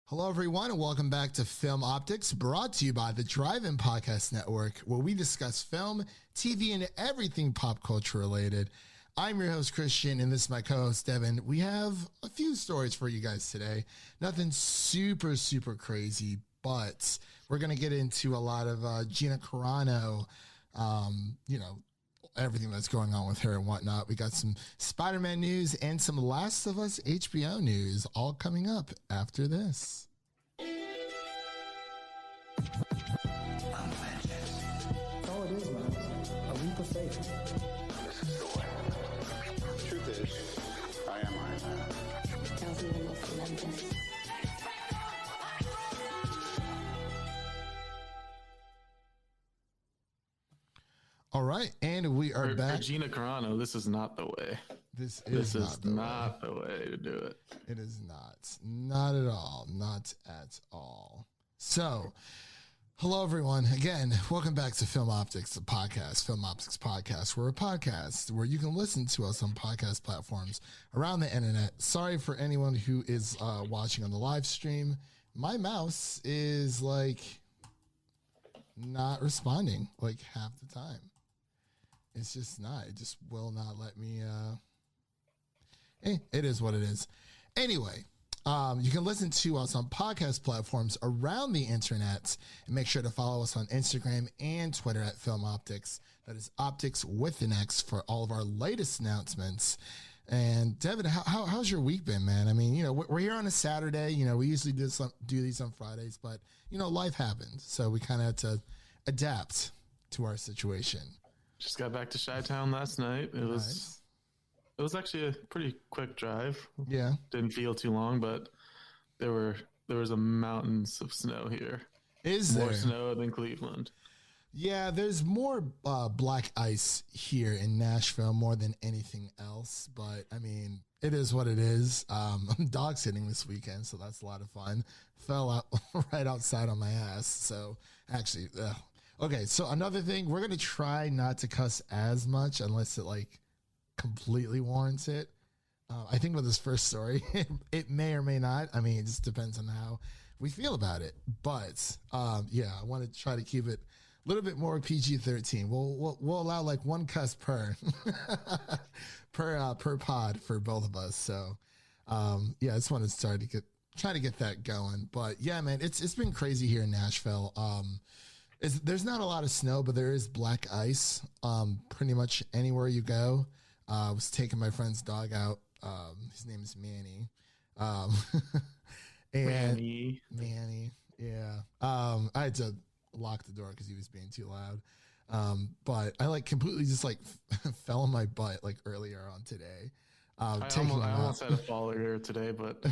Hello, everyone, and welcome back to Film Optix, brought to you by the Drive-In Podcast Network, where we discuss film, TV, and everything pop culture related. I'm your host, Christian, and this is my co-host, Devin. We have a few stories for you guys today. Nothing super crazy, but we're going to get into a lot of Gina Carano, everything that's going on with her and whatnot. We got some Spider-Man news and some Last of Us HBO news all coming up after this. That's all it is, man. A leap of faith. This is the way. Truth is, I am Iron Man. Tells me the most relentless. All right, and we are back. For Gina Carano, this is not the way. This is not the way to do it. It is not. Not at all. Not at all. So, hello, everyone. Again, welcome back to Film Optix, the podcast, Film Optix Podcast. We're a podcast where you can listen to us on podcast platforms around the internet. Sorry for anyone who is watching on the live stream. My mouse is not responding half the time. It's just not. It just will not let me. It is what it is. Anyway, you can listen to us on podcast platforms around the internet, and make sure to follow us on Instagram and Twitter at Film Optix. That is Optix with an X for all of our latest announcements. And Devin, how's your week been, man? I mean, we're here on a Saturday. We usually do these on Fridays, but life happens, so we kind of had to adapt to our situation. Just got back to Chi-Town last night. It was actually a pretty quick drive. Yeah, didn't feel too long, but there was a mountains of snow here. Is more there snow than Cleveland? Yeah, there's more black ice here in Nashville more than anything else. But I mean, it is what it is. I'm dog sitting this weekend, so that's a lot of fun. Fell out right outside on my ass. So actually, okay. So another thing, we're gonna try not to cuss as much unless it completely warrants it. I think with this first story, it may or may not. I mean, it just depends on how we feel about it. But I want to try to keep it a little bit more PG-13. We'll allow one cuss per per pod for both of us. So I just want to try to get that going. But yeah, man, it's been crazy here in Nashville. There's not a lot of snow, but there is black ice pretty much anywhere you go. I was taking my friend's dog out. His name is Manny. Manny. Yeah. I had to lock the door because he was being too loud. But I completely just fell on my butt earlier on today. I almost had a fall earlier today, but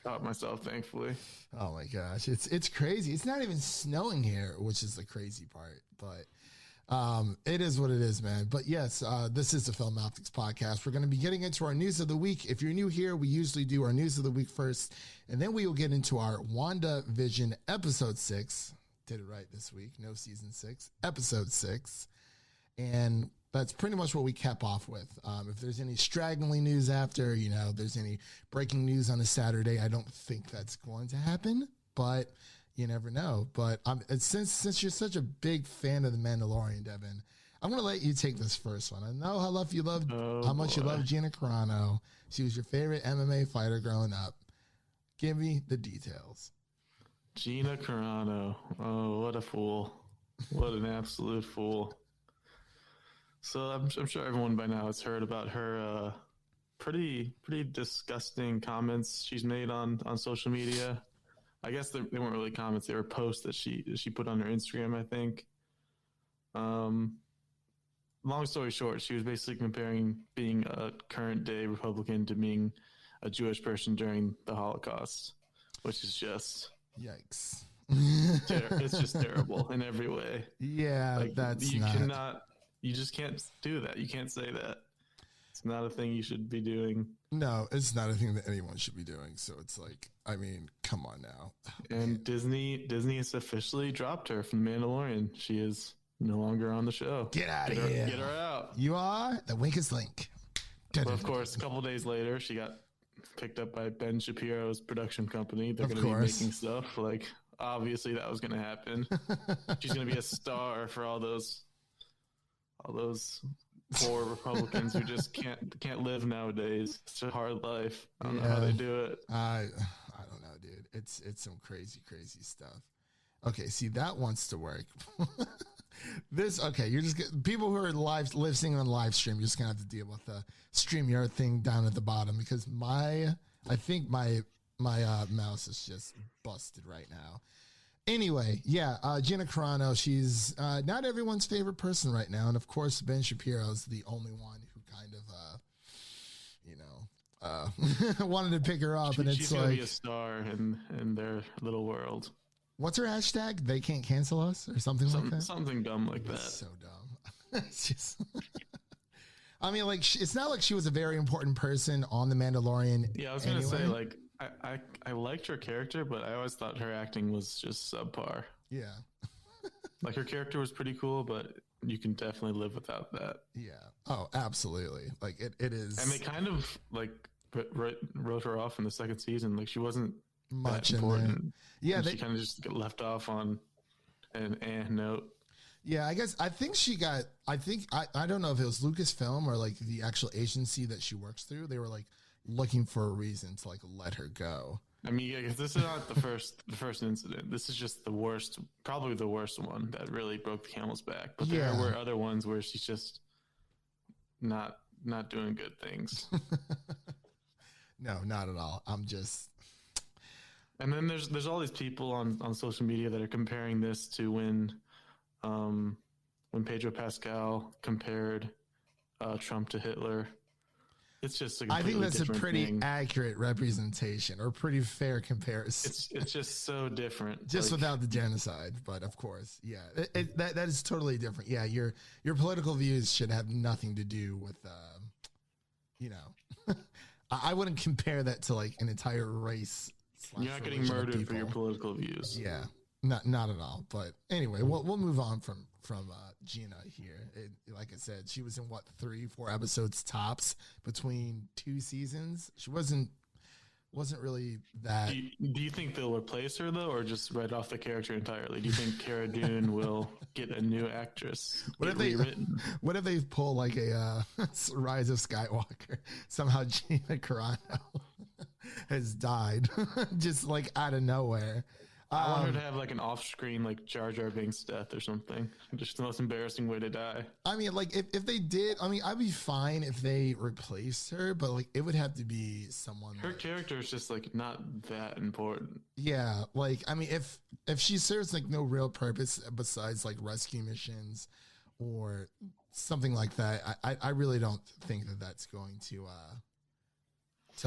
caught myself, thankfully. Oh my gosh, it's crazy. It's not even snowing here, which is the crazy part. But it is what it is, man. But yes, this is the Film Optix Podcast. We're going to be getting into our news of the week. If you're new here, we usually do our news of the week first, and then we will get into our Wandavision episode 6. Did it right this week. No season 6, episode 6. And that's pretty much what we cap off with. If there's any straggling news after, there's any breaking news on a Saturday, I don't think that's going to happen, but you never know. But since you're such a big fan of The Mandalorian, Devin, I'm going to let you take this first one. I know how much you love Gina Carano. She was your favorite MMA fighter growing up. Give me the details. Gina Carano. Oh, what a fool. What an absolute fool. So I'm sure everyone by now has heard about her pretty disgusting comments she's made on social media. I guess they weren't really comments; they were posts that she put on her Instagram, I think. Long story short, she was basically comparing being a current day Republican to being a Jewish person during the Holocaust, which is just yikes. It's just terrible in every way. Yeah, you just can't do that. You can't say that. It's not a thing you should be doing. No, it's not a thing that anyone should be doing. So it's come on now. And Disney has officially dropped her from The Mandalorian. She is no longer on the show. Get out of here. Get her out. You are the weakest link. But of course, a couple days later, she got picked up by Ben Shapiro's production company. They're Of going to be course. making stuff. Like, obviously that was going to happen. She's going to be a star for all those poor Republicans who just can't live nowadays. It's a hard life. I don't know how they do it. I don't know, dude. It's some crazy stuff. Okay, see, that wants to work. You're just people who are listening on live stream. You're just gonna have to deal with the StreamYard thing down at the bottom because I think my mouse is just busted right now. Anyway, Gina Carano, she's not everyone's favorite person right now, and of course Ben Shapiro is the only one who kind of wanted to pick her up, and it's she's like gonna be a star in their little world. What's her hashtag? They can't cancel us or something like that. Something dumb like that. It's so dumb. It's just. I mean, like, it's not like she was a very important person on The Mandalorian. Yeah, I was gonna say, like, I liked her character, but I always thought her acting was just subpar. Yeah. Like, her character was pretty cool, but you can definitely live without that. Yeah. Oh, absolutely. Like, it is. And they kind of, like, wrote her off in the second season. Like, she wasn't much that important. in there. Yeah, she kind of just got left off on an note. Yeah, I think she got. I don't know if it was Lucasfilm or like the actual agency that she works through. They were like looking for a reason to like let her go. I mean, I guess this is not the first incident. This is just the worst, probably the worst one that really broke the camel's back. But there were other ones where she's just not doing good things. No, not at all. I'm just. And then there's all these people on social media that are comparing this to when Pedro Pascal compared Trump to Hitler. It's just I think that's a pretty thing. accurate representation or pretty fair comparison. It's just so different. Just without the genocide, but of course, that is totally different. Yeah, your political views should have nothing to do with, I wouldn't compare that to like an entire race. You're not getting murdered for your political views. Yeah, not at all. But anyway, we'll move on from Gina here. Like I said, she was in 3-4 episodes tops between 2 seasons. She wasn't really that. Do you think they'll replace her though, or just write off the character entirely? Do you think Cara Dune will get a new actress? What if they pull like a Rise of Skywalker? Somehow Gina Carano has died, just like out of nowhere. I want her to have like an off-screen like Jar Jar Binks death or something. Just the most embarrassing way to die. I mean, like if they did, I mean, I'd be fine if they replaced her, but like it would have to be someone. Her character is just like not that important. Yeah, like I mean, if she serves like no real purpose besides like rescue missions or something like that, I really don't think that that's going to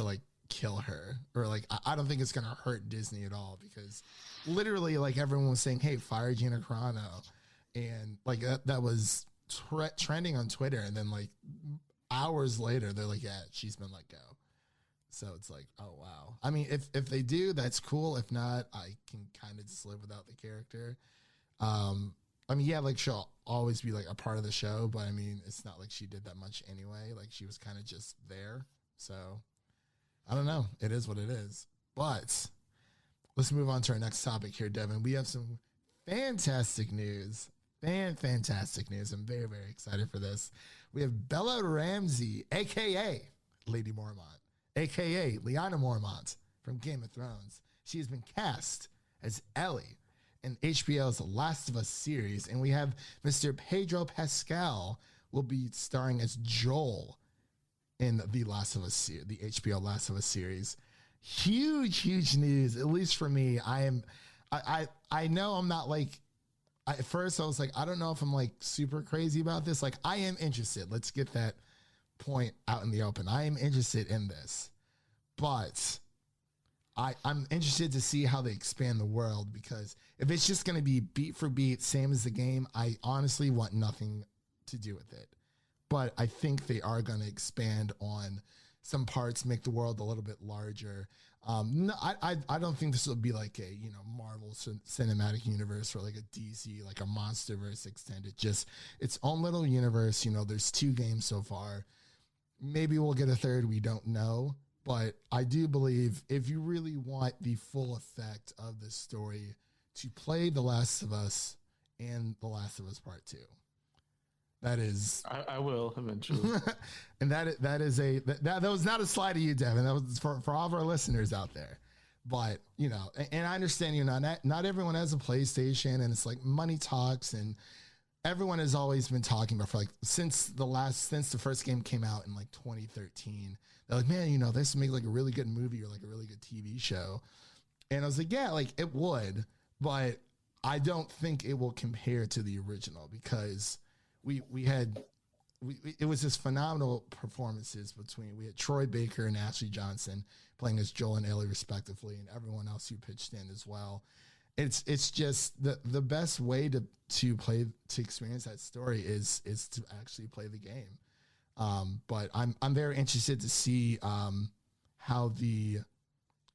like kill her, or like I don't think it's gonna hurt Disney at all, because literally like everyone was saying, hey, fire Gina Carano, and like that was trending on Twitter, and then like hours later they're like, yeah, she's been let go. So it's like, oh wow. I mean, if they do, that's cool. If not, I can kind of just live without the character. I mean, yeah, like she'll always be like a part of the show, but I mean, it's not like she did that much anyway. Like she was kind of just there. So I don't know. It is what it is. But let's move on to our next topic here, Devin. We have some fantastic news. Fantastic news. I'm very, very excited for this. We have Bella Ramsey, a.k.a. Lady Mormont, a.k.a. Lyanna Mormont from Game of Thrones. She has been cast as Ellie in HBO's Last of Us series. And we have Mr. Pedro Pascal will be starring as Joel in the Last of Us, the HBO Last of Us series. Huge news, at least for me. I know I'm not like, at first I was like, I don't know if I'm like super crazy about this. Like I am interested. Let's get that point out in the open. I am interested in this, but I'm interested to see how they expand the world, because if it's just going to be beat for beat, same as the game, I honestly want nothing to do with it. But I think they are going to expand on some parts, make the world a little bit larger. No, I don't think this will be like a Marvel cinematic universe or like a DC, like a MonsterVerse extended. Just its own little universe. There's 2 games so far. Maybe we'll get a third. We don't know. But I do believe if you really want the full effect of this story, to play The Last of Us and The Last of Us Part 2. That is, I will eventually. and that was not a slide at you, Devin. That was for all of our listeners out there. But and I understand not everyone has a PlayStation, and it's like money talks, and everyone has always been talking about for since the first game came out in 2013. They're like, man, this would make a really good movie or a really good TV show. And I was like, yeah, it would, but I don't think it will compare to the original because it was just phenomenal performances we had Troy Baker and Ashley Johnson playing as Joel and Ellie respectively, and everyone else who pitched in as well. It's just the best way to experience that story is to actually play the game. But I'm very interested to see how the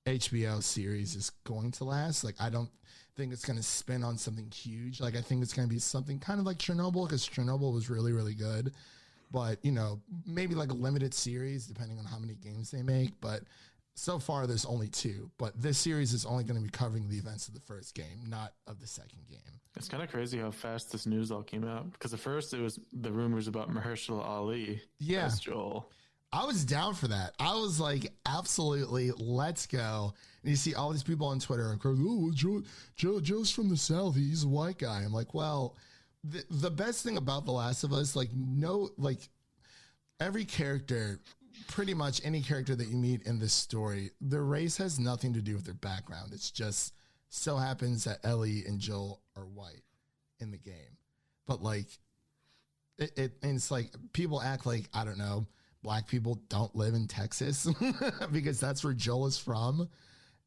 HBO series is going to last. I don't think it's going to spin on something huge. I think it's going to be something kind of like Chernobyl, because Chernobyl was really, really good. But, maybe a limited series depending on how many games they make. But so far there's only 2. But this series is only going to be covering the events of the first game, not of the second game. It's kind of crazy how fast this news all came out, because at first it was the rumors about Mahershala Ali as Joel. I was down for that. I was like, absolutely, let's go. And you see all these people on Twitter, oh, Joe's from the South. He's a white guy. I'm like, well, the best thing about The Last of Us, every character, pretty much any character that you meet in this story, their race has nothing to do with their background. It's just so happens that Ellie and Joel are white in the game. But it's like people act like, I don't know, Black people don't live in Texas because that's where Joel is from.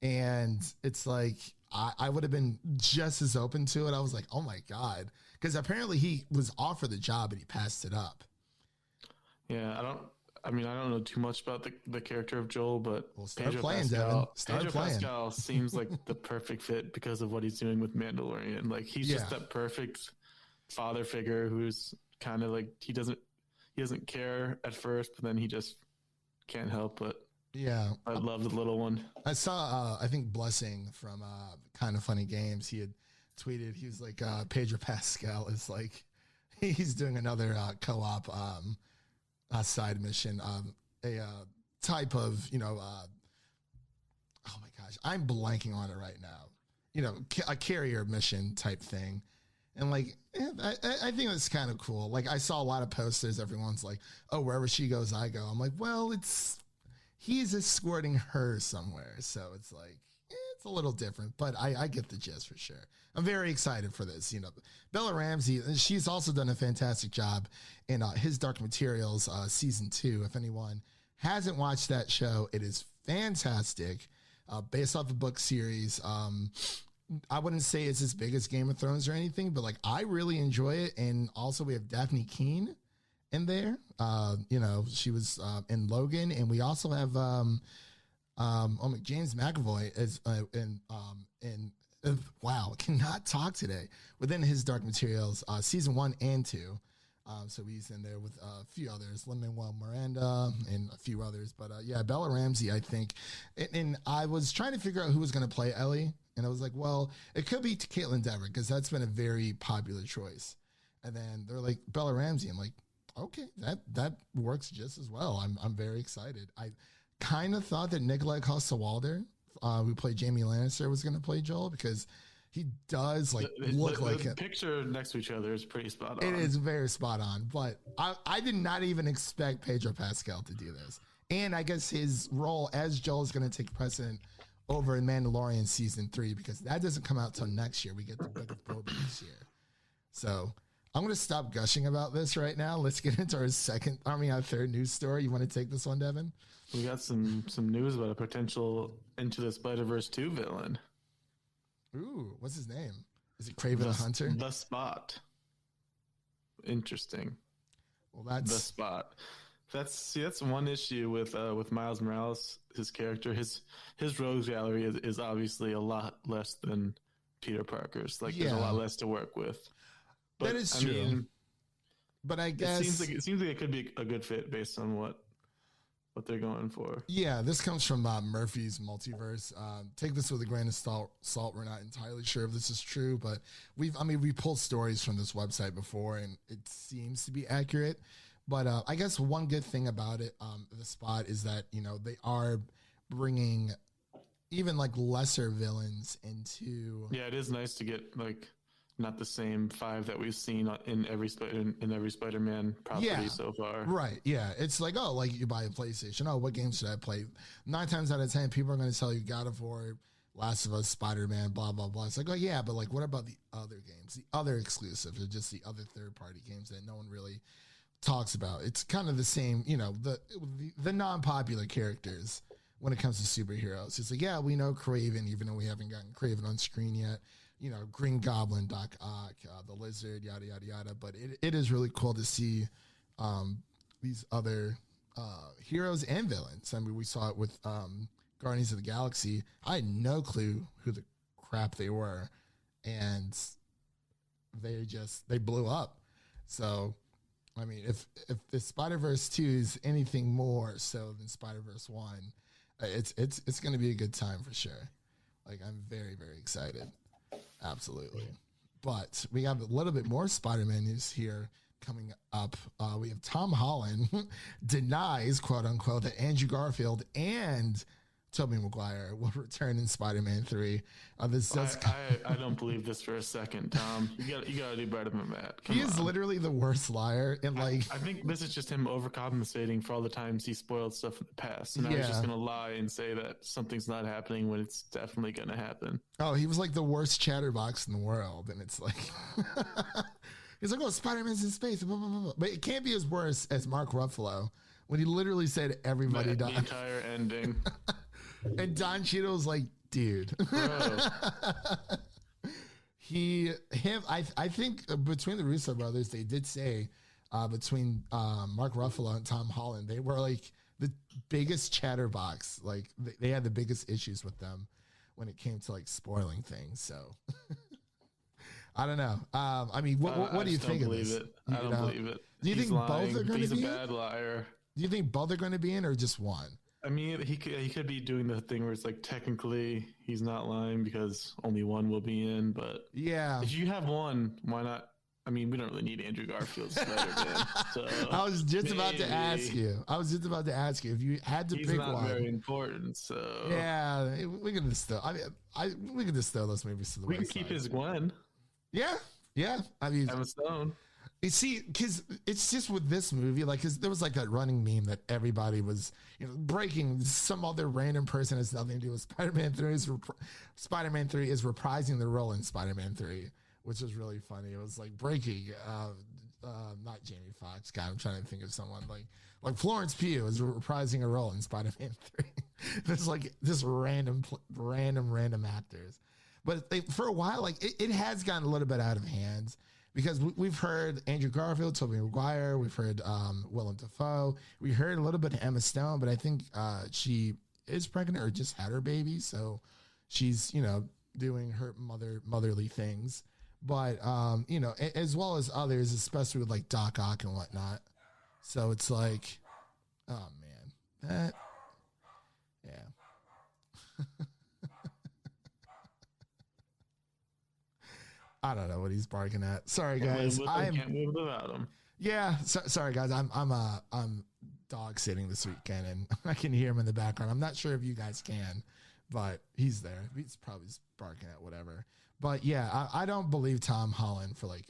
And it's like, I would have been just as open to it. I was like, oh my God. Because apparently he was offered the job and he passed it up. Yeah, I don't know too much about the character of Joel, but Pedro Pascal seems like the perfect fit because of what he's doing with Mandalorian. He's just that perfect father figure who's kind of he doesn't care at first, but then he just can't help but. Yeah. I love the little one. I saw, I think Blessing from Kind of Funny Games. He had tweeted, he was like, Pedro Pascal is he's doing another co-op side mission, a type of, oh my gosh, I'm blanking on it right now. A carrier mission type thing. And I think it's kind of cool. I saw a lot of posters. Everyone's like, oh, wherever she goes, I go. I'm like, well, he's escorting her somewhere. So it's it's a little different, but I get the gist for sure. I'm very excited for this. Bella Ramsey, she's also done a fantastic job in His Dark Materials season 2. If anyone hasn't watched that show, it is fantastic. Based off a book series. I wouldn't say it's as big as Game of Thrones or anything, but I really enjoy it. And also we have Daphne Keane in there. She was in Logan, and we also have James McAvoy as wow, cannot talk today, within His Dark Materials season 1 and 2. So he's in there with a few others, Lin-Manuel Miranda and a few others. But yeah, Bella Ramsey, I think. And I was trying to figure out who was going to play Ellie. And I was like, well, it could be Caitlin Dever because that's been a very popular choice. And then they're like, Bella Ramsey. I'm like, okay, that works just as well. I'm very excited. I kind of thought that Nikolai Coster-Waldau, who played Jaime Lannister, was going to play Joel because he does look like the it. Picture next to each other is pretty spot on. It is very spot on. But I did not even expect Pedro Pascal to do this. And I guess his role as Joel is going to take precedent over in Mandalorian season 3 because that doesn't come out till next year. We get the Book of Boba this year. So I'm going to stop gushing about this right now. Let's get into our third news story. You want to take this one, Devin? We got some news about a potential Into the Spider-Verse 2 villain. Ooh, what's his name? Is it Kraven the Hunter? The Spot. Interesting. Well, that's The Spot. That's one issue with Miles Morales. His character, his rogues gallery is obviously a lot less than Peter Parker's. There's a lot less to work with. But, that is true. But I guess it seems like it could be a good fit based on what what they're going for. Yeah, this comes from Murphy's Multiverse. Take this with a grain of salt. We're not entirely sure if this is true, but we pulled stories from this website before, and it seems to be accurate. But I guess one good thing about it, the spot, is that they are bringing even like lesser villains into. Yeah, it is nice to get like not the same 5 that we've seen in every Spider-Man property so far. Right. Yeah. It's like, oh, like you buy a PlayStation. Oh, what game should I play? 9 times out of 10, people are going to tell you God of War, Last of Us, Spider-Man, blah, blah, blah. It's like, oh, yeah, but like, what about the other games, the other exclusives, or just the other third-party games that no one really talks about? It's kind of the same, the non-popular characters when it comes to superheroes. It's like, yeah, we know Kraven, even though we haven't gotten Kraven on screen yet. Green Goblin, Doc Ock, the Lizard, yada, yada, yada. But it is really cool to see these other heroes and villains. I mean, we saw it with Guardians of the Galaxy. I had no clue who the crap they were. And they blew up. So, I mean, if the Spider-Verse 2 is anything more so than Spider-Verse 1, it's going to be a good time for sure. Like, I'm very, very excited. Absolutely. But we have a little bit more Spider-Man news here coming up. We have Tom Holland denies, quote unquote, that Andrew Garfield and Tobey Maguire will return in Spider-Man 3. I don't believe this for a second, Tom. You got to do better than that. He is literally the worst liar. And I think this is just him overcompensating for all the times he spoiled stuff in the past. And now he's just going to lie and say that something's not happening when it's definitely going to happen. Oh, he was like the worst chatterbox in the world. And it's like, he's like, oh, Spider-Man's in space. Blah, blah, blah. But it can't be as worse as Mark Ruffalo when he literally said everybody died. The entire ending. And Don Cheadle's like, dude. I think between the Russo brothers, they did say between Mark Ruffalo and Tom Holland, they were like the biggest chatterbox. Like they had the biggest issues with them when it came to like spoiling things. So I don't know. I mean, what do you think of this? I don't believe it. Do you think both are going to be? He's a bad liar. Do you think both are going to be in, or just one? I mean, he could be doing the thing where it's like technically he's not lying because only one will be in, but yeah, if you have one, why not? I mean, we don't really need Andrew Garfield's Spider-Man. So I was just about to ask you if you had to pick one. He's not very important, so yeah, we can just throw. We can just throw those movies to the wayside. We can keep his Gwen. Yeah. I mean, Emma Stone. You see, because it's just with this movie, like, cause there was like that running meme that everybody was, breaking. Some other random person has nothing to do with Spider-Man 3. Spider-Man 3 is reprising the role in Spider-Man 3, which was really funny. It was like breaking, not Jamie Foxx. God, I'm trying to think of someone like Florence Pugh is reprising a role in Spider-Man 3. There's like this random actors, but for a while, like it has gotten a little bit out of hand. Because we've heard Andrew Garfield, Tobey Maguire, we've heard Willem Dafoe, we heard a little bit of Emma Stone, but I think she is pregnant or just had her baby, so she's doing her motherly things, but as well as others, especially with like Doc Ock and whatnot. So it's like, oh man, yeah. I don't know what he's barking at. Sorry, guys. I can't move without him. Yeah, sorry, guys. I'm dog sitting this weekend, and I can hear him in the background. I'm not sure if you guys can, but he's there. He's probably barking at whatever. But yeah, I don't believe Tom Holland for like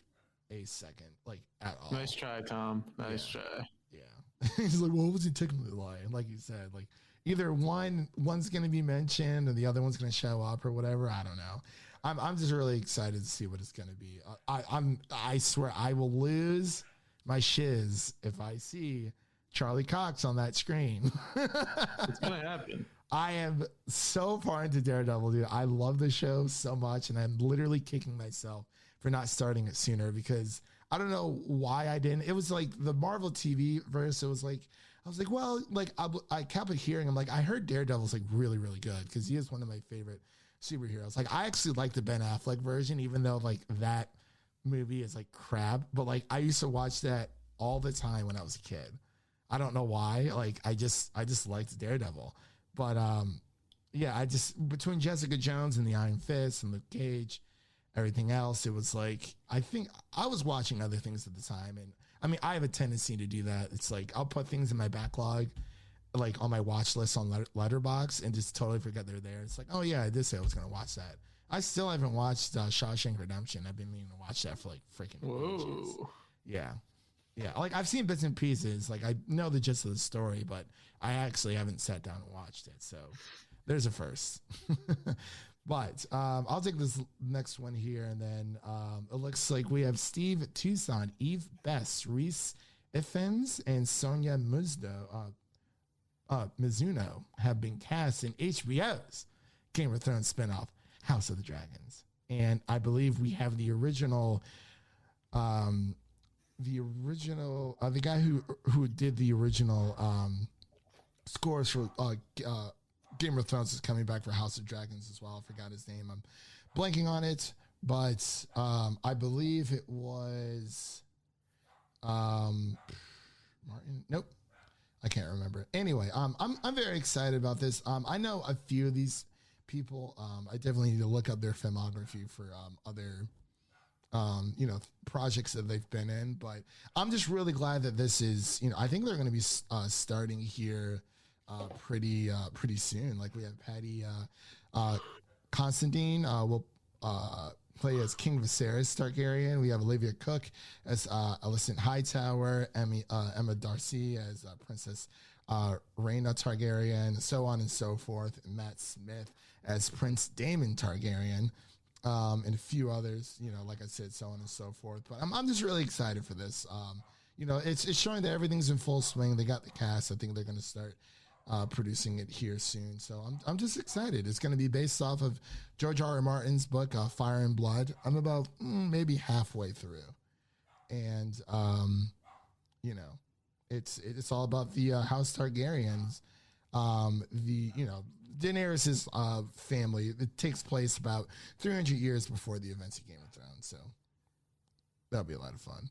a second, like at all. Nice try, Tom. Nice try. Yeah. He's like, well, was he technically lying? Like you said, like either one's going to be mentioned, or the other one's going to show up, or whatever. I don't know. I'm just really excited to see what it's going to be. I swear I will lose my shiz if I see Charlie Cox on that screen. It's going to happen. I am so far into Daredevil, dude. I love the show so much, and I'm literally kicking myself for not starting it sooner because I don't know why I didn't. It was like the Marvel TV verse. It was like, I was like, well, like I kept hearing, I'm like, I heard Daredevil's like really, really good because he is one of my favorite superheroes. Like I actually like the Ben Affleck version, even though like that movie is like crap. But like I used to watch that all the time when I was a kid. I don't know why. Like I just liked Daredevil, but yeah, I just between Jessica Jones and the Iron Fist and Luke Cage, everything else, it was like I think I was watching other things at the time, and I mean I have a tendency to do that. It's like I'll put things in my backlog, like on my watch list on Letterboxd, and just totally forget they're there. It's like, oh yeah, I did say I was gonna watch that. I still haven't watched Shawshank Redemption. I've been meaning to watch that for like freaking ages. Yeah. Like I've seen bits and pieces. Like I know the gist of the story, but I actually haven't sat down and watched it. So there's a first. But I'll take this next one here, and then it looks like we have Steve Toussaint, Eve Bess, Reese Ifans, and Sonia Mizuno have been cast in HBO's Game of Thrones spinoff, House of the Dragons. And I believe we have the original, the guy who did the original scores for Game of Thrones is coming back for House of Dragons as well. I forgot his name. I'm blanking on it, but I believe it was Martin. Nope. I can't remember. Anyway, I'm very excited about this. I know a few of these people. I definitely need to look up their filmography for other projects that they've been in. But I'm just really glad that this is, I think they're going to be starting here pretty soon. Like we have Patty Considine will play as King Viserys Targaryen. We have Olivia Cook as Alicent Hightower, Emma Darcy as Princess Rhaena Targaryen, so on and so forth. And Matt Smith as Prince Daemon Targaryen, and a few others, like I said, so on and so forth. But I'm just really excited for this. It's showing that everything's in full swing. They got the cast. I think they're going to start producing it here soon. So I'm just excited. It's going to be based off of George R. R. Martin's book, Fire and Blood. I'm about maybe halfway through. And, it's all about the House Targaryens. Daenerys' family. It takes place about 300 years before the events of Game of Thrones. So that'll be a lot of fun.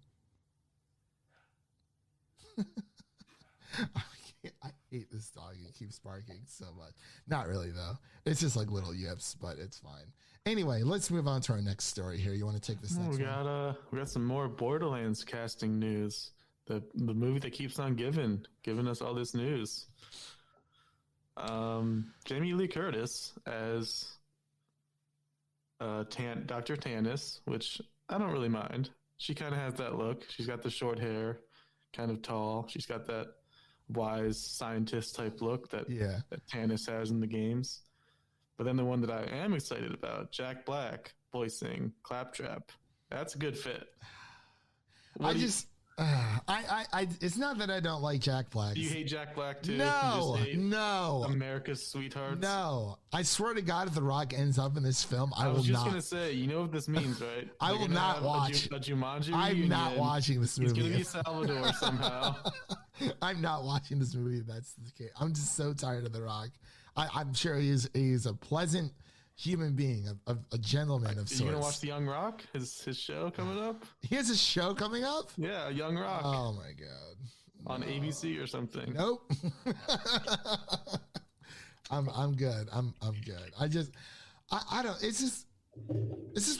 I hate this dog. It keeps barking so much. Not really, though. It's just like little yips, but it's fine. Anyway, let's move on to our next story here. You want to take this next one? We got some more Borderlands casting news. The movie that keeps on giving us all this news. Jamie Lee Curtis as Dr. Tannis, which I don't really mind. She kind of has that look. She's got the short hair, kind of tall. She's got that wise scientist type look that Tannis has in the games. But then the one that I am excited about, Jack Black voicing Claptrap. That's a good fit. It's not that I don't like Jack Black. Do you hate Jack Black too? No. America's Sweethearts? No. I swear to God, if The Rock ends up in this film, I will not. I was just going to say, you know what this means, right? I will not watch. A Jumanji I'm not watching this movie. He's going to be Salvador somehow. I'm not watching this movie if that's the case. I'm just so tired of The Rock. I'm sure he's a pleasant human being, a gentleman of sorts. You gonna watch The Young Rock? His show coming up? He has a show coming up? Yeah, Young Rock. Oh my God. On ABC or something. Nope. I'm good. I'm good. I don't, it's just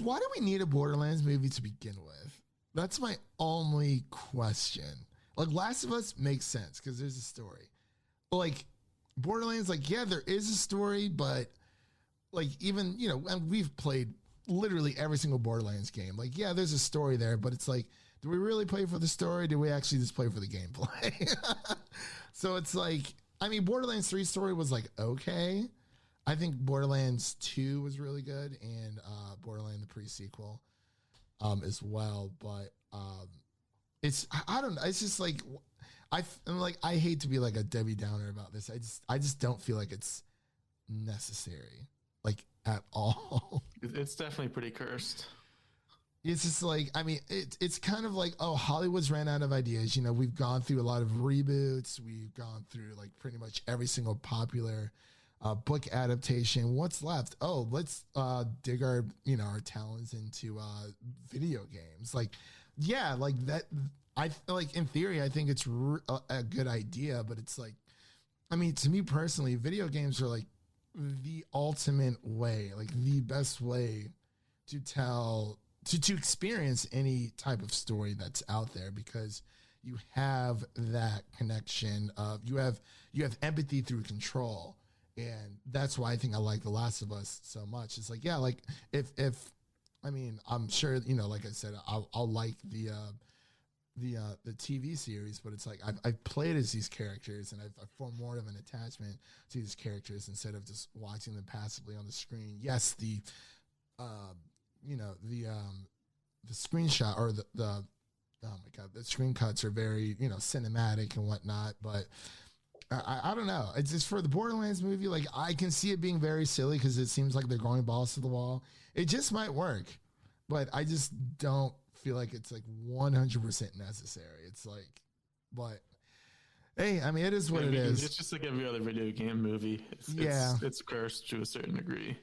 why do we need a Borderlands movie to begin with? That's my only question. Like Last of Us makes sense because there's a story. But like Borderlands, like, yeah, there is a story, but like even, and we've played literally every single Borderlands game. Like, yeah, there's a story there, but it's like, do we really play for the story? Do we actually just play for the gameplay? So it's like, I mean, Borderlands 3 story was like, okay. I think Borderlands 2 was really good, and Borderlands the pre-sequel as well. But I don't know. It's just like, I hate to be like a Debbie Downer about this. I just don't feel like it's necessary, like at all. It's definitely pretty cursed. It's just like, I mean, it's kind of like, oh, Hollywood's ran out of ideas. We've gone through a lot of reboots. We've gone through like pretty much every single popular book adaptation. What's left? Oh, let's dig our talents into video games. Like, yeah, like that. I feel like in theory, I think it's a good idea, but it's like, I mean, to me personally, video games are like the ultimate way, like the best way to tell, to experience any type of story that's out there, because you have that connection of, you have empathy through control. And that's why I think I like The Last of Us so much. It's like, yeah, like if I mean, I'm sure, you know, like I said, I'll like the TV series, but it's like I've played as these characters, and I've formed more of an attachment to these characters instead of just watching them passively on the screen. Yes, the screenshot or the oh my god, the screen cuts are very, you know, cinematic and whatnot, but I don't know. It's just for the Borderlands movie, like I can see it being very silly because it seems like they're going balls to the wall. It just might work, but I just don't feel like it's like 100% necessary. It's like, but hey, I mean, it is what it is. It's just like every other video game movie. It's cursed to a certain degree.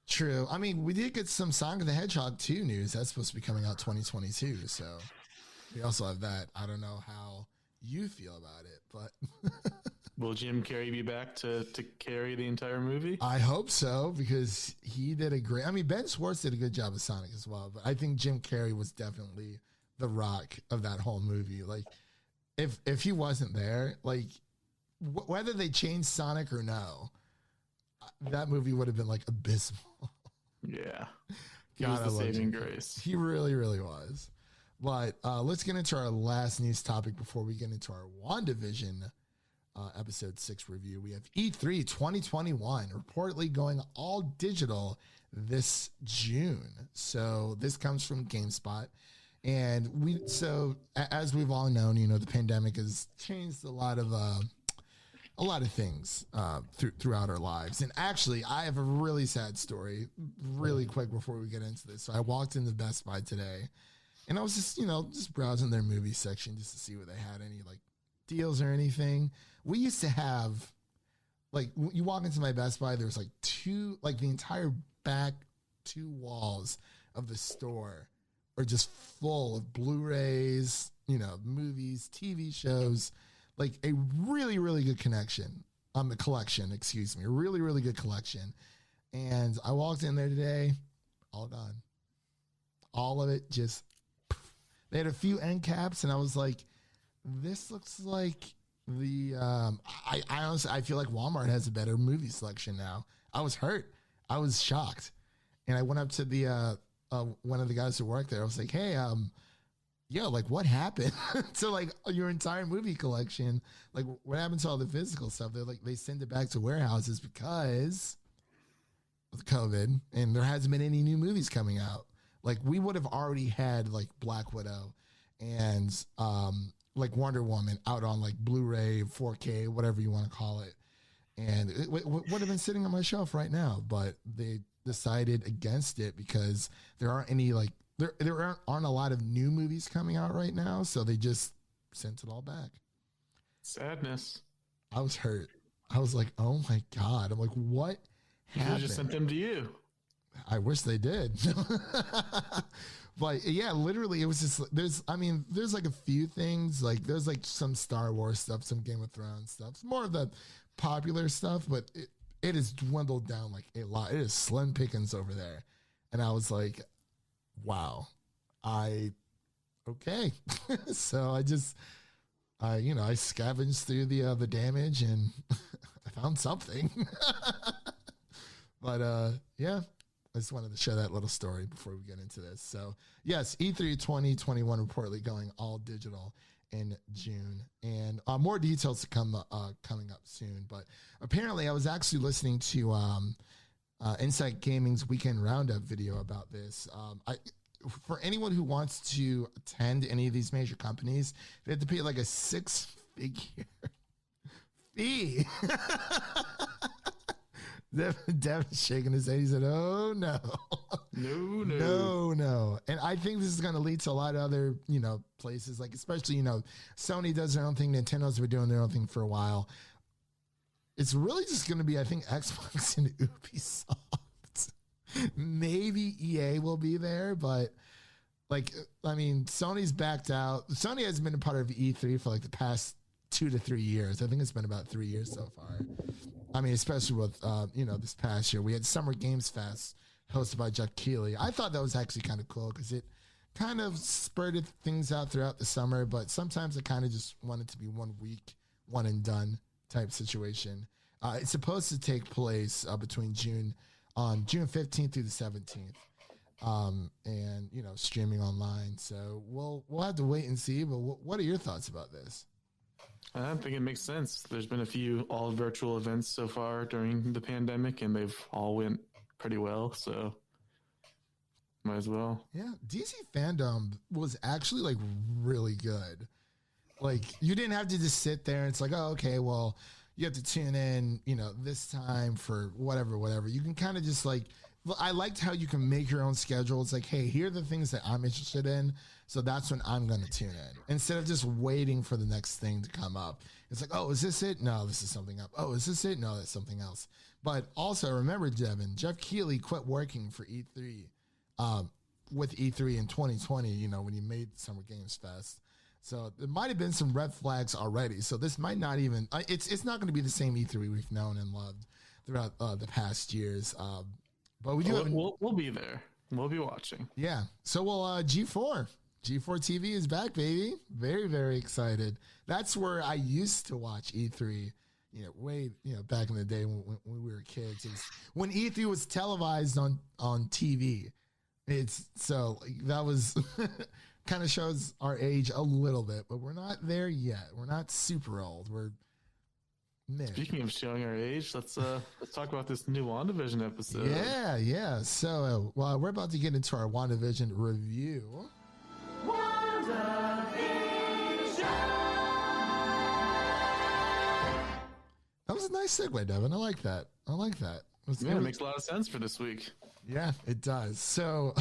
True. I mean, we did get some Sonic the Hedgehog 2 news. That's supposed to be coming out 2022. So we also have that. I don't know how you feel about it, but will Jim Carrey be back to carry the entire movie? I hope so, because he did a great, I mean, Ben Schwartz did a good job as Sonic as well, but I think Jim Carrey was definitely the rock of that whole movie. Like if he wasn't there, like whether they changed Sonic or no, that movie would have been like abysmal. Yeah. He was the saving grace. He really, really was. But let's get into our last news topic before we get into our WandaVision episode 6 review. We have E3 2021 reportedly going all digital this June. So this comes from GameSpot. And as we've all known, you know, the pandemic has changed a lot of things throughout our lives. And actually, I have a really sad story really quick before we get into this. So I walked into Best Buy today, and I was just browsing their movie section just to see where they had any like deals or anything. We used to have, like, you walk into my Best Buy, there's like the entire back 2 walls of the store are just full of Blu-rays, you know, movies, TV shows, like a really, really good collection, a really, really good collection. And I walked in there today, all gone. All of it just, they had a few end caps, and I was like, this looks like the, I honestly, I feel like Walmart has a better movie selection now. I was hurt. I was shocked. And I went up to the, one of the guys who worked there. I was like, hey, yo, like what happened to like your entire movie collection? Like what happened to all the physical stuff? They're like, they send it back to warehouses because of COVID, and there hasn't been any new movies coming out. Like we would have already had like Black Widow and like Wonder Woman out on like Blu-ray, 4K, whatever you want to call it. And it would have been sitting on my shelf right now, but they decided against it because there aren't any like, there aren't a lot of new movies coming out right now. So they just sent it all back. Sadness. I was hurt. I was like, oh my God. I'm like, what happened? They just sent them to you. I wish they did. But yeah, literally it was just, there's like a few things, like there's like some Star Wars stuff, some Game of Thrones stuff, more of the popular stuff, but it has dwindled down like a lot. It is slim pickings over there. And I was like, wow, okay. So I scavenged through the damage, and I found something. But yeah, I just wanted to share that little story before we get into this. So yes, E3 2021 reportedly going all digital in June, and more details to come coming up soon. But apparently I was actually listening to Insight Gaming's Weekend Roundup video about this. For anyone who wants to attend any of these major companies, they have to pay like a 6-figure fee. Devin's shaking his head. He said, oh, no. No. And I think this is going to lead to a lot of other, places, like especially, Sony does their own thing. Nintendo's been doing their own thing for a while. It's really just going to be, I think, Xbox and Ubisoft. Maybe EA will be there, but Like, I mean, Sony's backed out. Sony has been a part of E3 for like the past 2 to 3 years. I think it's been about 3 years so far. I mean, especially with, this past year. We had Summer Games Fest hosted by Jeff Keighley. I thought that was actually kind of cool because it kind of spurted things out throughout the summer, but sometimes I kind of just wanted to be 1 week, one and done type situation. It's supposed to take place between June 15th through the 17th. And streaming online. So we'll have to wait and see. But what are your thoughts about this? I think it makes sense. There's been a few all virtual events so far during the pandemic, and they've all went pretty well. So might as well. Yeah, DC fandom was actually like really good. Like you didn't have to just sit there. It's like, oh, okay, well, you have to tune in, this time for whatever. You can kind of just like. I liked how you can make your own schedule. It's like, hey, here are the things that I'm interested in. So that's when I'm going to tune in. Instead of just waiting for the next thing to come up. It's like, oh, is this it? No, this is something up. Oh, is this it? No, that's something else. But also remember, Devin, Jeff Keighley quit working for E3 with E3 in 2020, when he made Summer Games Fest. So there might have been some red flags already. So this might not even, it's not going to be the same E3 we've known and loved throughout the past years. But we do. We'll be there. We'll be watching. Yeah. So G4 TV is back, baby. Very, very excited. That's where I used to watch E3. Back in the day when we were kids. When E3 was televised on TV. That was kind of shows our age a little bit, but we're not there yet. We're not super old. We're mid. Speaking of showing our age, let's talk about this new Wandavision episode. Yeah. So, we're about to get into our Wandavision review. That was a nice segue, Devin. I like that. It makes a lot of sense for this week. Yeah, it does. So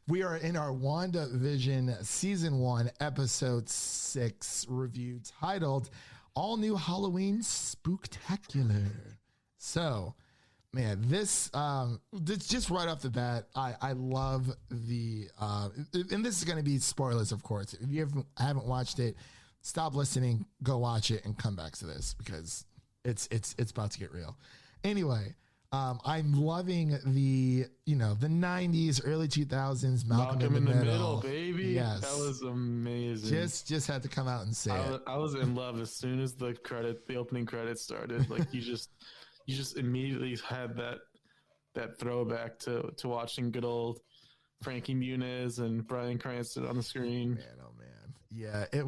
we are in our WandaVision Season 1, Episode 6 review titled All New Halloween Spooktacular. So, man, this just right off the bat, I love and this is going to be spoilers, of course. If you haven't watched it, stop listening, go watch it, and come back to this because it's about to get real. Anyway, I'm loving the 90s, early 2000s Malcolm in the Middle, baby. Yes, that was amazing. Just had to come out and say it. I was in love as soon as the opening credits started. Like you just immediately had that throwback to watching good old Frankie Muniz and Bryan Cranston on the screen. Man, oh man, yeah, it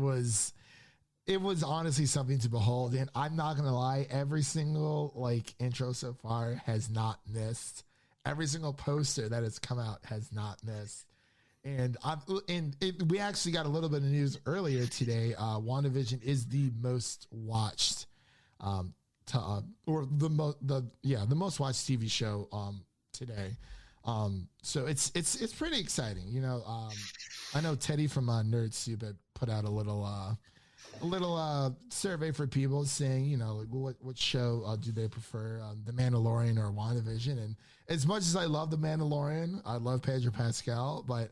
was honestly something to behold. And I'm not gonna lie, every single intro so far has not missed. Every single poster that has come out has not missed. And we actually got a little bit of news earlier today. WandaVision is the most watched, the most watched TV show today. So it's pretty exciting. I know Teddy from NerdSoup put out a little survey for people saying, what show do they prefer, The Mandalorian or WandaVision? And as much as I love The Mandalorian, I love Pedro Pascal, but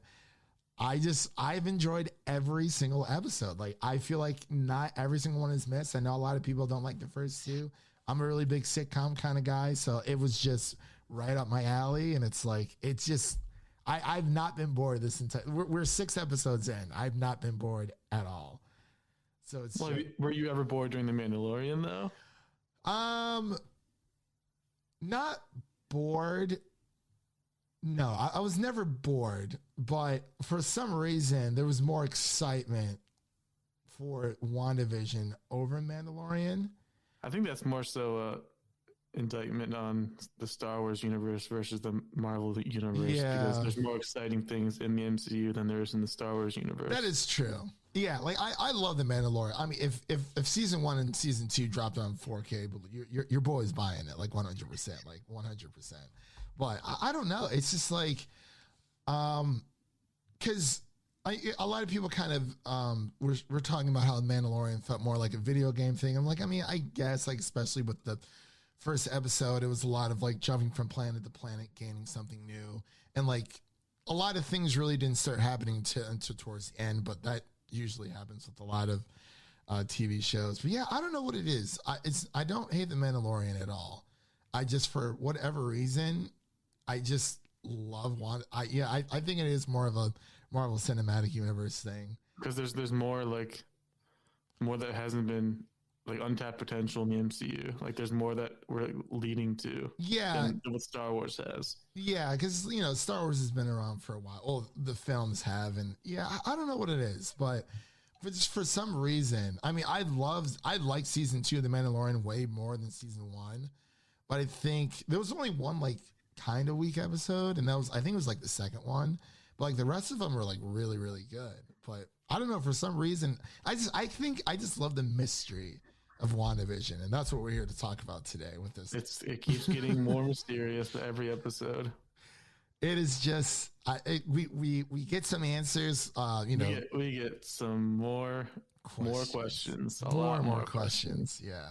I've enjoyed every single episode. I feel like not every single one is missed. I know a lot of people don't like the first two. I'm a really big sitcom kind of guy, so it was just right up my alley. And I've not been bored this entire. We're 6 episodes in. I've not been bored at all. So were you ever bored during The Mandalorian though? Not bored. No, I was never bored, but for some reason there was more excitement for WandaVision over Mandalorian. I think that's more so indictment on the Star Wars universe versus the Marvel universe. Yeah. Because there's more exciting things in the MCU than there is in the Star Wars universe. That is true. Yeah, I love the Mandalorian. I mean, if season 1 and season 2 dropped on 4K, but your boy's buying it 100%, 100%. But I don't know. It's just because a lot of people kind of we're talking about how the Mandalorian felt more like a video game thing. I'm like, I mean, I guess especially with the first episode, it was a lot of jumping from planet to planet, gaining something new, and a lot of things really didn't start happening until towards the end, but that usually happens with a lot of TV shows. But yeah, I don't know what it is. I don't hate The Mandalorian at all. I just, for whatever reason, I just love Wanda. I think it is more of a Marvel Cinematic Universe thing. Because there's more that hasn't been like untapped potential in the MCU. Like there's more that we're leading to. Yeah, than what Star Wars has. Yeah, because Star Wars has been around for a while. Oh, the films have, and yeah, I don't know what it is, but for some reason, I mean, I liked season 2 of The Mandalorian way more than season 1, but I think there was only one like kind of weak episode, and I think it was like the second one, but like the rest of them were like really, really good. But I don't know, for some reason, I think I just love the mystery of Wandavision, and that's what we're here to talk about today with this. It keeps getting more mysterious with every episode. It is just we get some answers. We get some more questions. A lot more questions. Yeah,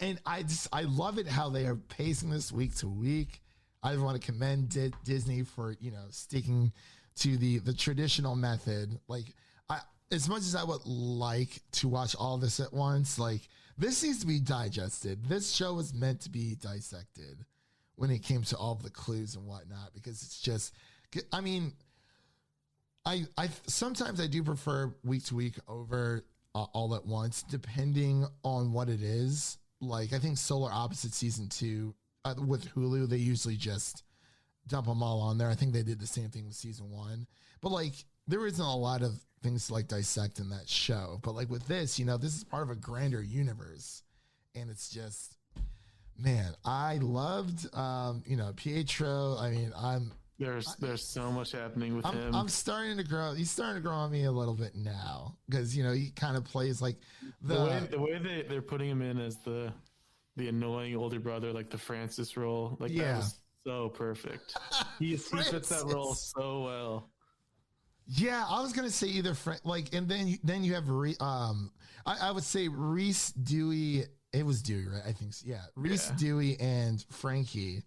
and I love it how they are pacing this week to week. I want to commend Disney for sticking to the traditional method. Like as much as I would like to watch all this at once, like this needs to be digested. This show was meant to be dissected when it came to all of the clues and whatnot, because it's just, I mean, I sometimes I do prefer week to week over all at once, depending on what it is. Like I think Solar Opposite season 2 with Hulu, they usually just dump them all on there. I think they did the same thing with season 1, but like there isn't a lot of things to like dissect in that show. But like with this, this is part of a grander universe, and it's just, man, I loved, Pietro. I mean, there's so much happening with him. I'm starting to grow. He's starting to grow on me a little bit now, because he kind of plays like the way they're putting him in as the annoying older brother, like the Francis role. Like that was so perfect. He fits that role so well. Yeah, I was gonna say either and then you have I would say Reese, Dewey. It was Dewey, right? I think so. Yeah, Reese, Dewey, and Frankie,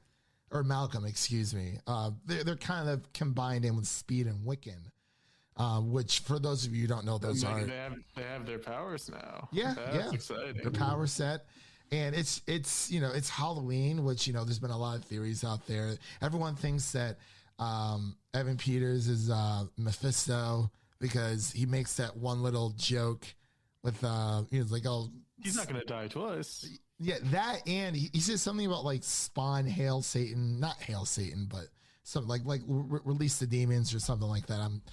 or Malcolm, excuse me. They're kind of combined in with Speed and Wiccan, which for those of you who don't know, those are they have their powers now. Yeah, that's exciting. The power set. And it's Halloween, which there's been a lot of theories out there. Everyone thinks that Evan Peters is Mephisto because he makes that one little joke with like, oh, he's not gonna die twice. Yeah, that, and he says something about like spawn hail Satan, not hail Satan, but something like release the demons or something like that. I'm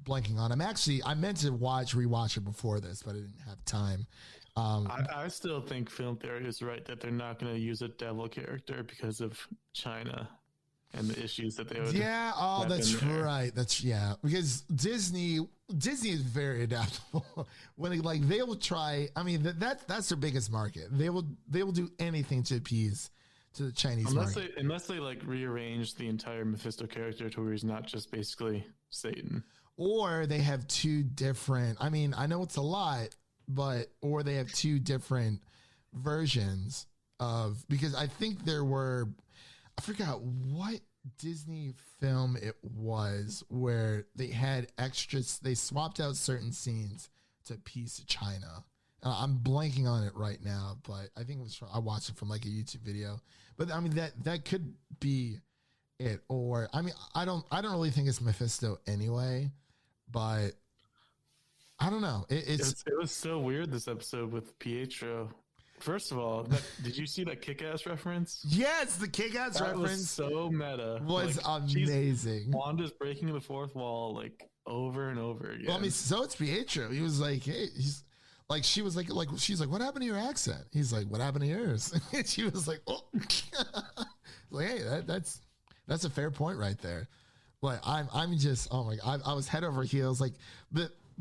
blanking on. I meant to rewatch it before this, but I didn't have time. I still think film theory is right that they're not going to use a devil character because of China and the issues that they would. Yeah, that's right. Because Disney is very adaptable. When they will try. I mean, that's their biggest market. They will do anything to appease to the Chinese market. Unless they like rearrange the entire Mephisto character to where he's not just basically Satan. Or they have two different. I mean, I know it's a lot. Or they have two different versions of, because I think I forgot what Disney film it was where they had extras. They swapped out certain scenes to appease China. I'm blanking on it right now, but I think I watched it from like a YouTube video. But I mean that could be it. Or I mean I don't really think it's Mephisto anyway, but I don't know. It was so weird this episode with Pietro. First of all, did you see that Kick-Ass reference? Yes, the Kick-Ass reference was so meta. Was amazing. Wanda's breaking the fourth wall like over and over again. Well, I mean, so it's Pietro. He was like, hey, he's like, she's like, what happened to your accent? He's like, what happened to yours? And she was like, oh, like, hey, that's a fair point right there. But I'm just, oh my God, I was head over heels. Like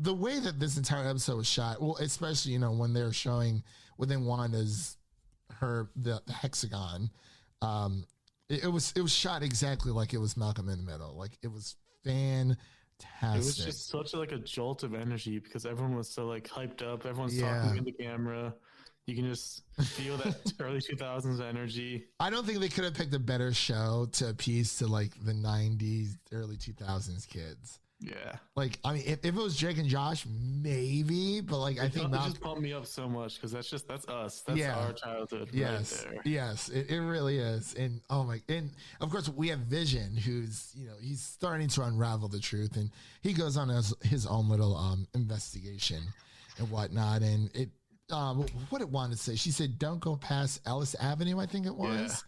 the way that this entire episode was shot, well, especially, when they're showing within Wanda's, the hexagon, it was shot exactly like it was Malcolm in the Middle. Like it was fantastic. It was just such a jolt of energy because everyone was so hyped up. Everyone's talking in the camera. You can just feel that early 2000s energy. I don't think they could have picked a better show to appease to like the 90s, early 2000s kids. Yeah. Like, I mean, if it was Jake and Josh, maybe, but like, I think it just pumped me up so much because that's us. That's Yeah. our childhood. Yes, right there. yes, it really is. And and of course we have Vision, who's he's starting to unravel the truth, and he goes on his own little investigation and whatnot. And it what did Wanda say? She said, "Don't go past Ellis Avenue," I think it was.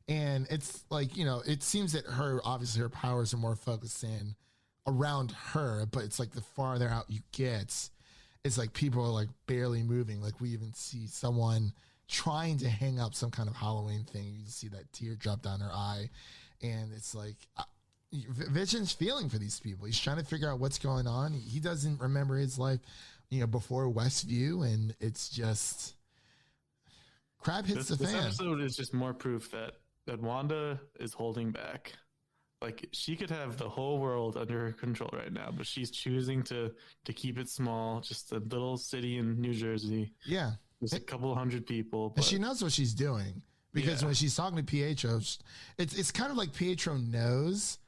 Yeah. And it's like it seems that obviously her powers are more focused in around her, but it's like the farther out you get, it's like people are like barely moving. Like we even see someone trying to hang up some kind of Halloween thing. You see that tear drop down her eye, and it's like Vision's feeling for these people. He's trying to figure out what's going on. He doesn't remember his life, before Westview, and it's just crap hits the fan. This episode is just more proof that Wanda is holding back. Like, she could have the whole world under her control right now, but she's choosing to keep it small, just a little city in New Jersey. Yeah. Just a couple hundred people. But and she knows what she's doing, because when she's talking to Pietro, it's kind of like Pietro knows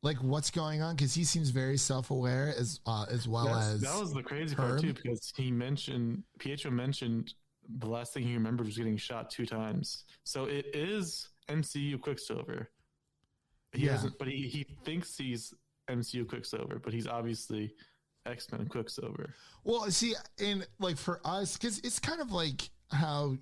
like what's going on, because he seems very self-aware as well as that was the crazy part too, because Pietro mentioned the last thing he remembered was getting shot 2 times. So it is MCU Quicksilver. He thinks he's MCU Quicksilver, but he's obviously X-Men Quicksilver. Well, see, and like for us, because it's kind of like how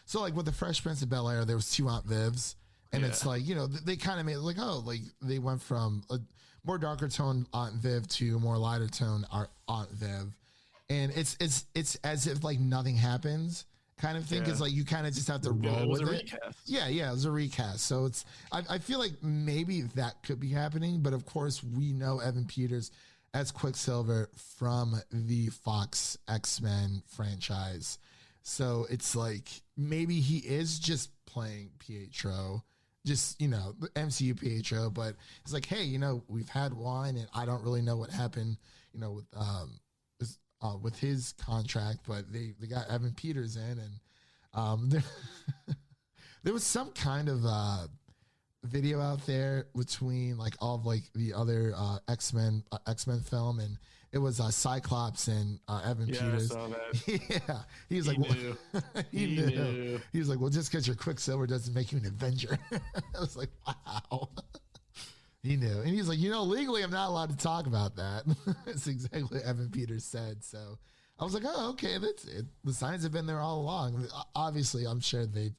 so like with the Fresh Prince of Bel-Air, there was 2 Aunt Vivs, and it's like they kind of made it like they went from a more darker tone Aunt Viv to a more lighter tone Aunt Viv, and it's as if like nothing happens. Kind of thing, is like you kind of just have to roll with it. Recast. Yeah, it was a recast. So it's I feel like maybe that could be happening, but of course we know Evan Peters as Quicksilver from the Fox X-Men franchise. So it's like maybe he is just playing Pietro, just the MCU Pietro, but it's like, hey, we've had one, and I don't really know what happened, with his contract, but they got Evan Peters in, and there was some kind of video out there between like all of like the other X-Men film, and it was Cyclops and Evan Peters. I saw that. Yeah, he was like, knew. He knew. He was like, well, just because you're Quicksilver doesn't make you an Avenger. I was like, wow. He knew. And he's like, legally I'm not allowed to talk about that. That's exactly what Evan Peters said. So I was like, oh, okay, that's it. The signs have been there all along. Obviously, I'm sure they've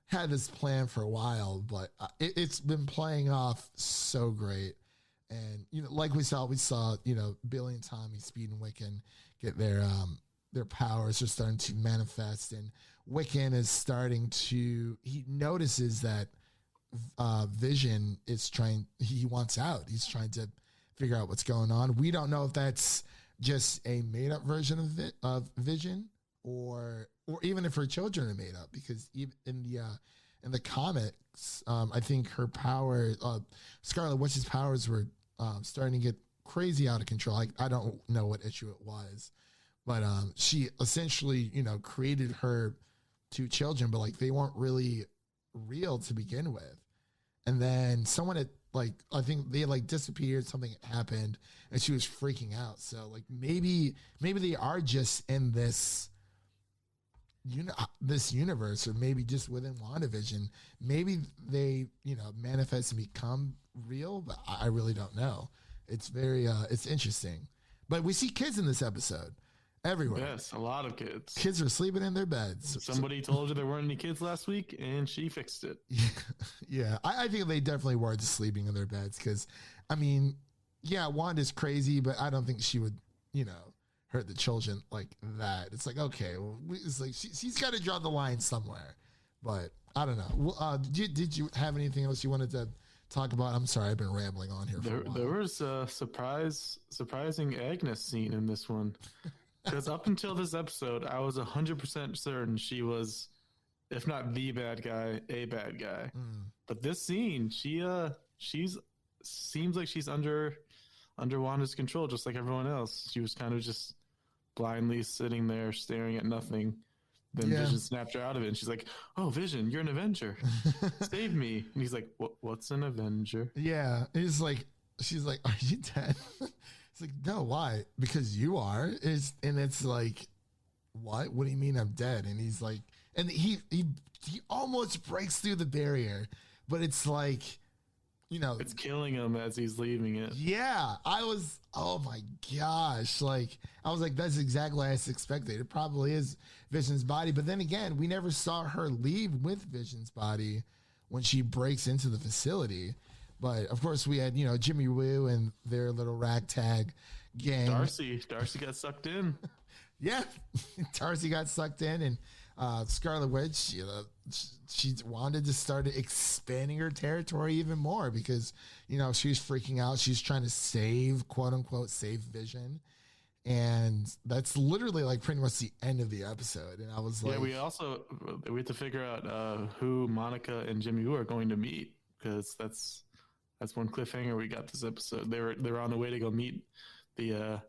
had this plan for a while, but it's been playing off so great. And, like we saw, Billy and Tommy, Speed and Wiccan get their powers are starting to manifest. And Wiccan is he notices that Vision is he wants out. He's trying to figure out what's going on. We don't know if that's just a made up version of Vision or even if her children are made up, because even in the comics, I think her power, Scarlet Witch's powers were starting to get crazy out of control. I don't know what issue it was, but she essentially, created her 2 children, but like they weren't really real to begin with. And then someone had I think they disappeared, something had happened, and she was freaking out. So like maybe they are just in this universe, or maybe just within WandaVision, maybe they manifest and become real, but I really don't know. It's very it's interesting. But we see kids in this episode everywhere. Yes, a lot of kids. Kids are sleeping in their beds. Somebody told her there weren't any kids last week, and she fixed it. Yeah, I think they definitely were just sleeping in their beds, because, Wanda's crazy, but I don't think she would, hurt the children like that. It's like, okay, well, it's like she's got to draw the line somewhere. But I don't know. Did you have anything else you wanted to talk about? I'm sorry, I've been rambling on here for a while. There was a surprising Agnes scene in this one. Because up until this episode, I was 100% certain she was, if not the bad guy, a bad guy. But this scene, she's seems like she's under Wanda's control, just like everyone else. She was kind of just blindly sitting there, staring at nothing. then Vision snapped her out of it, and she's like, "Oh, Vision, you're an Avenger. Save me!" And he's like, "What's an Avenger?" Yeah, she's like, "Are you dead?" It's like, "No, why? Because you are." It's like, "What? What do you mean I'm dead?" And he's like, and he almost breaks through the barrier, but it's like, it's killing him as he's leaving it. Yeah, oh my gosh. Like, I was like, that's exactly what I expected. It probably is Vision's body. But then again, we never saw her leave with Vision's body when she breaks into the facility. But of course, we had, Jimmy Woo and their little ragtag gang. Darcy got sucked in. Yeah, Darcy got sucked in, and Scarlet Witch, she wanted to start expanding her territory even more because, she's freaking out. She's trying to save, quote unquote, save Vision. And that's literally like pretty much the end of the episode. And I was like, we have to figure out who Monica and Jimmy Woo are going to meet, because that's one cliffhanger we got this episode. They were on the way to go meet the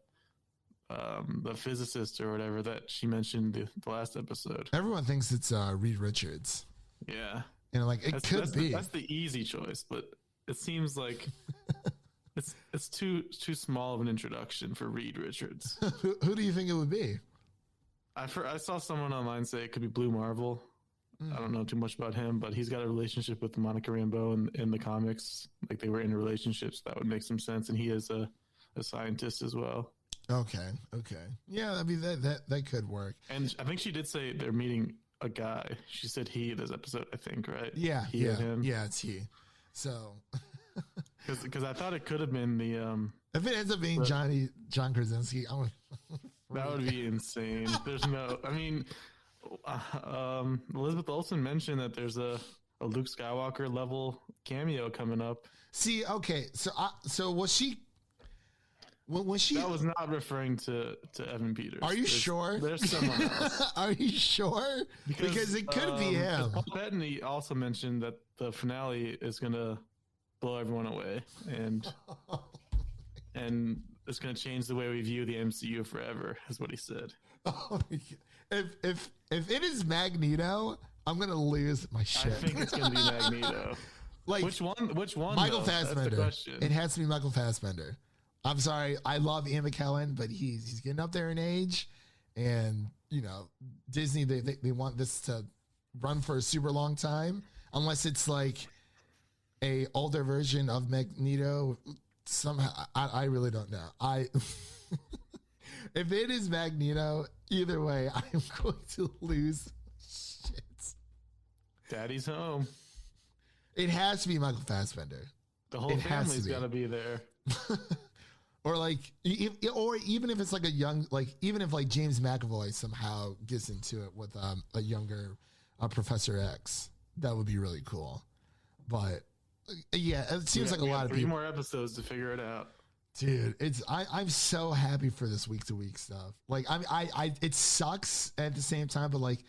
physicist or whatever that she mentioned the last episode. Everyone thinks it's Reed Richards. Yeah. And like, it could be. That's the easy choice, but it seems like it's too small of an introduction for Reed Richards. Who do you think it would be? I saw someone online say it could be Blue Marvel. I don't know too much about him, but he's got a relationship with Monica Rambeau in the comics. Like, they were in relationships. That would make some sense. And he is a scientist as well. Okay. Yeah, I mean, that could work. And I think she did say they're meeting a guy. She said he this episode, I think, right? Yeah, he and him. Yeah, it's he. So, because I thought it could have been the if it ends up being John Krasinski, that would be insane. There's no, I mean, Elizabeth Olsen mentioned that there's a Luke Skywalker level cameo coming up. See, okay, so was she? When she, that was not referring to Evan Peters. Are you sure? There's someone else. Are you sure? Because it could be him. Bettany also mentioned that the finale is going to blow everyone away, and it's going to change the way we view the MCU forever, is what he said. Oh, if it is Magneto, I'm going to lose my shit. I think it's going to be Magneto. Like, which one? Michael though? Fassbender. It has to be Michael Fassbender. I'm sorry, I love Ian McKellen, but he's getting up there in age, and Disney they want this to run for a super long time, unless it's like a older version of Magneto. Somehow, I really don't know. If it is Magneto, either way, I am going to lose shit. Daddy's home. It has to be Michael Fassbender. The whole family's got to be there. Or like, or even if it's like a young, like even if like James McAvoy somehow gets into it with a younger Professor X, that would be really cool. But yeah, it seems like a lot of people. 3 more episodes to figure it out, dude. I'm so happy for this week to week stuff. Like I it sucks at the same time, but like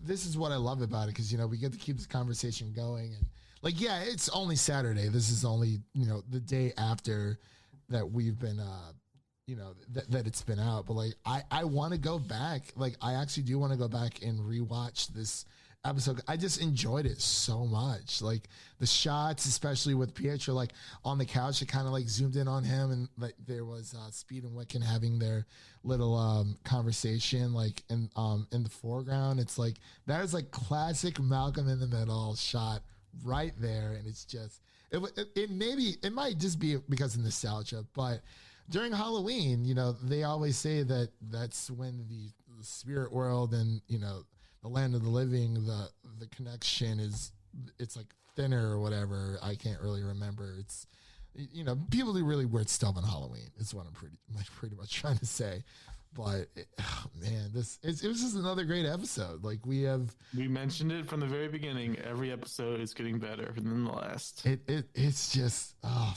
this is what I love about it, because we get to keep this conversation going, and like, yeah, it's only Saturday. This is only the day after that we've been that it's been out, but like I want to go back. Like, I actually do want to go back and rewatch this episode. I just enjoyed it so much. Like, the shots, especially with Pietro like on the couch, it kind of like zoomed in on him, and like there was Speed and Wiccan having their little conversation like in the foreground. It's like that is like classic Malcolm in the Middle shot right there, and it's just it might just be because of nostalgia, but during Halloween, they always say that that's when the spirit world and the land of the living, the connection it's like thinner or whatever. I can't really remember. It's people do really weird stuff on Halloween. Is what I'm pretty much trying to say. But man, it was just another great episode. Like, we mentioned it from the very beginning. Every episode is getting better than the last. It's just, oh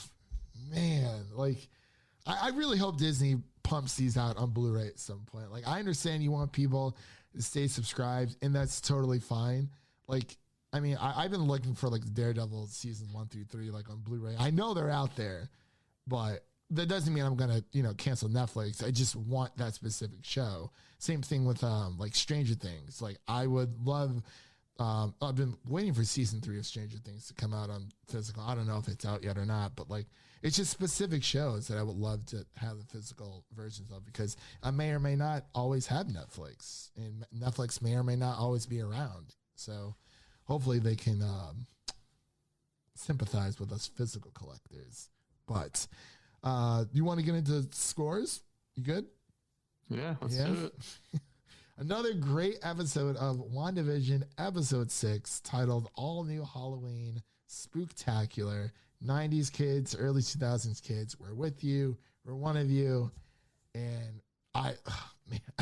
man, like I really hope Disney pumps these out on Blu-ray at some point. Like, I understand you want people to stay subscribed, and that's totally fine. Like, I mean, I've been looking for like Daredevil season 1 through 3 like on Blu-ray. I know they're out there, but that doesn't mean I'm gonna, cancel Netflix. I just want that specific show. Same thing with like Stranger Things. Like I would love. I've been waiting for season 3 of Stranger Things to come out on physical. I don't know if it's out yet or not, but like it's just specific shows that I would love to have the physical versions of, because I may or may not always have Netflix, and Netflix may or may not always be around. So hopefully they can sympathize with us physical collectors. But you want to get into scores? You good? Yeah, let's do it. Another great episode of WandaVision, episode 6, titled All New Halloween Spooktacular. 90s kids, early 2000s kids, we're with you. We're one of you. And I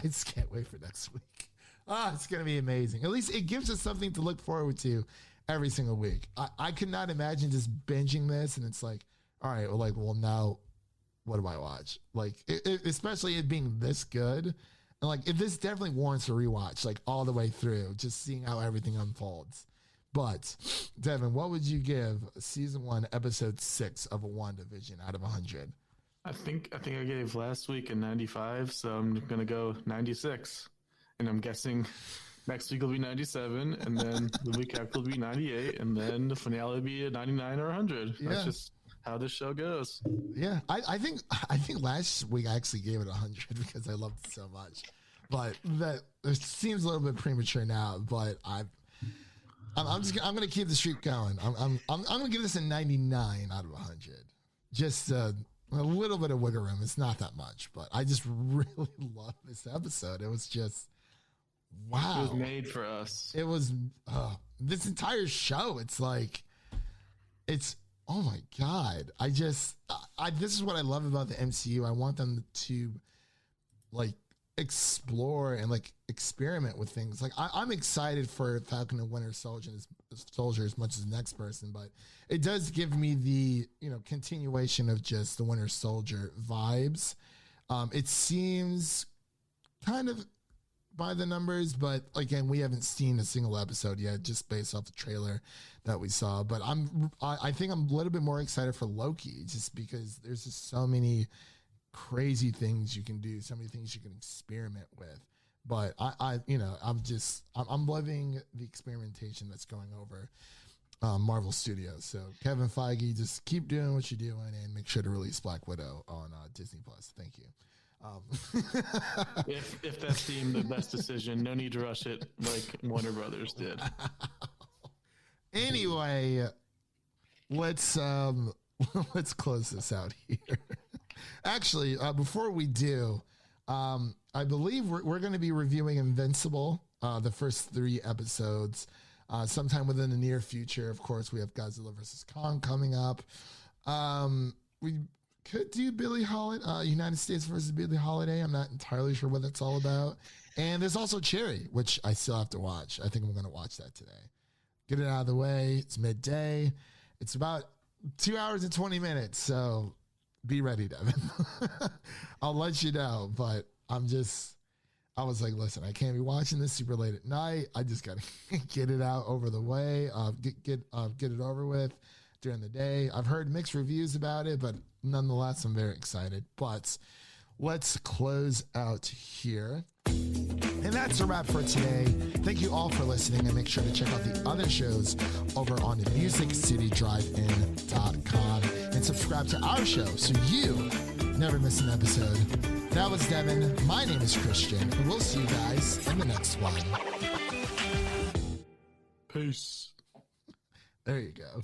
just can't wait for next week. It's going to be amazing. At least it gives us something to look forward to every single week. I could not imagine just binging this and it's like, all right, well, now what do I watch? Like, especially it being this good. And like, if this definitely warrants a rewatch, like all the way through, just seeing how everything unfolds. But Devin, what would you give season 1, episode 6 of a WandaVision out of 100? I think I gave last week a 95, so I'm gonna go 96, and I'm guessing next week will be 97, and then the week after will be 98, and then the finale will be a 99 or 100. Yeah. That's just how this show goes. Yeah, I think last week I actually gave it 100 because I loved it so much. But that it seems a little bit premature now. But I'm gonna keep the streak going. I'm gonna give this a 99 out of 100. Just a little bit of wiggle room. It's not that much, but I just really love this episode. It was just wow. It was made for us. It was this entire show. It's like oh my God. This is what I love about the MCU. I want them to like explore and like experiment with things. Like I'm excited for Falcon and Winter Soldier as much as the next person, but it does give me the, continuation of just the Winter Soldier vibes. It seems kind of by the numbers, but again, we haven't seen a single episode yet, just based off the trailer that we saw. But I think I'm a little bit more excited for Loki, just because there's just so many crazy things you can do, so many things you can experiment with. But I'm loving the experimentation that's going over Marvel Studios. So Kevin Feige, just keep doing what you're doing and make sure to release Black Widow on Disney Plus. Thank you. If that's deemed the best decision, no need to rush it like Warner Brothers did. Anyway, let's close this out here. Actually, before we do, I believe we're going to be reviewing Invincible, the first 3 episodes, sometime within the near future. Of course, we have Godzilla vs. Kong coming up. We could do Billie Holiday, United States versus Billie Holiday. I'm not entirely sure what that's all about. And there's also Cherry, which I still have to watch. I think I'm going to watch that today. Get it out of the way. It's midday. It's about 2 hours and 20 minutes. So be ready, Devin. I'll let you know. But I was like, listen, I can't be watching this super late at night. I just got to get it out over the way, get it over with during the day. I've heard mixed reviews about it, but nonetheless, I'm very excited. But let's close out here. And that's a wrap for today. Thank you all for listening, and make sure to check out the other shows over on MusicCityDriveIn.com and subscribe to our show so you never miss an episode. That was Devin. My name is Christian, and we'll see you guys in the next one. Peace. There you go.